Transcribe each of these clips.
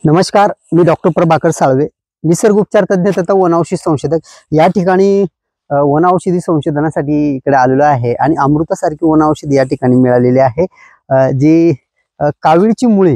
नमस्कार, मी डॉक्टर प्रभाकर साळवे, निसर्ग उपचार तज्ञ तथा वनौषधी संशोधक। या ठिकाणी वनौषधी संशोधनासाठी इकडे आलेलो आहे आणि अमृतासारखी वनौषधी या ठिकाणी मिळालेली आहे। जी कावीळची मुळे,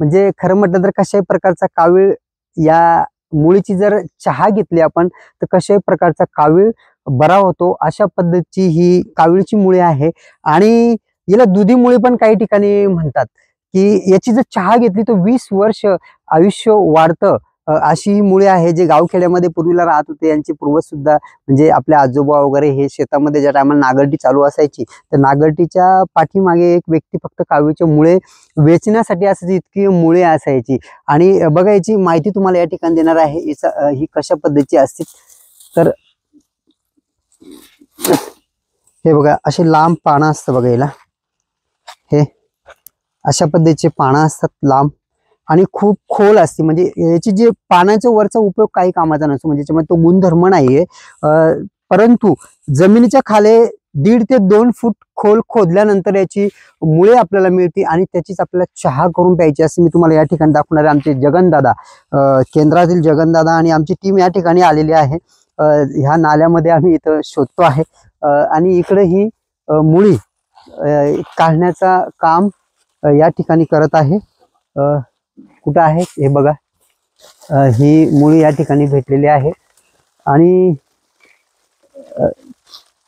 म्हणजे खरं म्हटलं तर कशाही प्रकारचा कावीळ, या मुळीची जर चहा घेतली आपण तर कशाही प्रकारचा कावीळ बरा होतो, अशा पद्धतीची ही कावीळची मुळे आहे। आणि याला दुधी मुळे पण काही ठिकाणी म्हणतात की याची जर चहा घेतली तर 20 वर्ष आयुष्य वाढतं। अशी ही मुळे आहे, जे गावखेड्यामध्ये पूर्वीला राहत होते। यांचे पूर्वज सुद्धा, म्हणजे आपले आजोबा वगैरे, हे शेतामध्ये ज्या टायमाला नांगरटी चालू असायची तर नांगरटीच्या पाठीमागे एक व्यक्ती फक्त कावीळचे मुळे वेचण्यासाठी असायची, इतकी मुळे असायची। आणि बघा, याची माहिती तुम्हाला या ठिकाणी देणार आहे, ही कशा पद्धतीची असते। तर हे बघा, असे लांब पानं असतं बघा याला, हे अशा पद्धतीचे पानं असतात लांब आणि खूप खोल असते। म्हणजे याची जे पानाचा वरचा उपयोग काही कामाचा नसतो, म्हणजे त्याच्यामध्ये तो गुणधर्म नाहीये। परंतु जमिनीच्या खाली 1.5 ते 2 फूट खोल खोदल्यानंतर याची मुळे आपल्याला मिळते आणि त्याचीच आपल्याला चहा करून प्यायची असते। मी तुम्हाला या ठिकाणी दाखवणार आहे, आमचे जगनदादा, केंद्रातील जगनदादा आणि आमची टीम या ठिकाणी आलेली आहे। ह्या नाल्यामध्ये आम्ही इथं शोधतो आहे आणि इकडे ही मुळी काढण्याचा काम या ठिकाणी करत आहे। कुठं आहे हे बघा, ही मुळी या ठिकाणी भेटलेली आहे आणि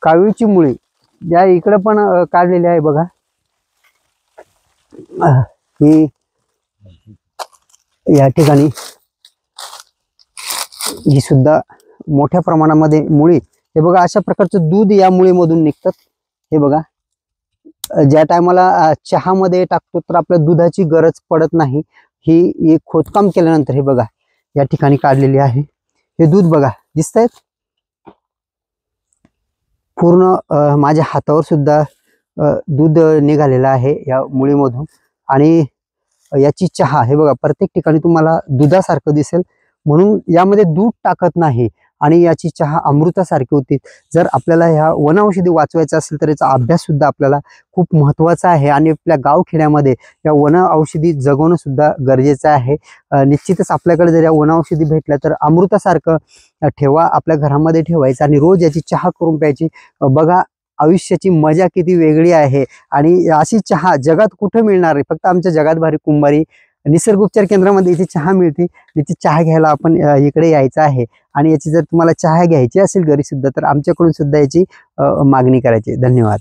कावीळची मुळी या इकडे पण काढलेली आहे बघा। ही या ठिकाणी ही सुद्धा मोठ्या प्रमाणामध्ये मुळी, हे बघा, अशा प्रकारचं दूध या मुळीमधून निघतात। हे बघा, ज्या टायमाला चहामध्ये टाकतो तर आपल्या दुधाची गरज पडत नाही। ही एक खोदकाम केल्यानंतर हे बघा या ठिकाणी काढलेली आहे। हे दूध बघा, दिसतंय पूर्ण माझ्या हातावर सुद्धा दूध निघालेलं आहे या मुळीमधून। आणि याची चहा हे बघा, प्रत्येक ठिकाणी तुम्हाला दुधासारखं दिसेल, म्हणून यामध्ये दूध टाकत नाही आणि याची चहा अमृतासारखी होती। जर आपल्याला ह्या वनौषधी वाचवायचं असेल तर याचा अभ्यास सुद्धा आपल्याला खूप महत्त्वाचा आहे आणि आपल्या गावखेड्यामध्ये या वनौषधी जगवणं सुद्धा गरजेचं आहे। निश्चितच आपल्याकडे जर या वनौषधी भेटल्या तर अमृतासारखं ठेवा, आपल्या घरामध्ये ठेवायचं आणि रोज याची चहा करून प्यायची। बघा, आयुष्याची मजा किती वेगळी आहे आणि अशी चहा जगात कुठे मिळणार आहे? फक्त आमच्या जगात भारी कुंभारी निसर्ग उपचार केंद्रामध्ये इथे चहा मिळते। याची चहा घ्यायला आपण इकडे यायचं आहे आणि याची जर तुम्हाला चहा घ्यायची असेल घरी सुद्धा तर आमच्याकडून सुद्धा याची मागणी करायची। धन्यवाद।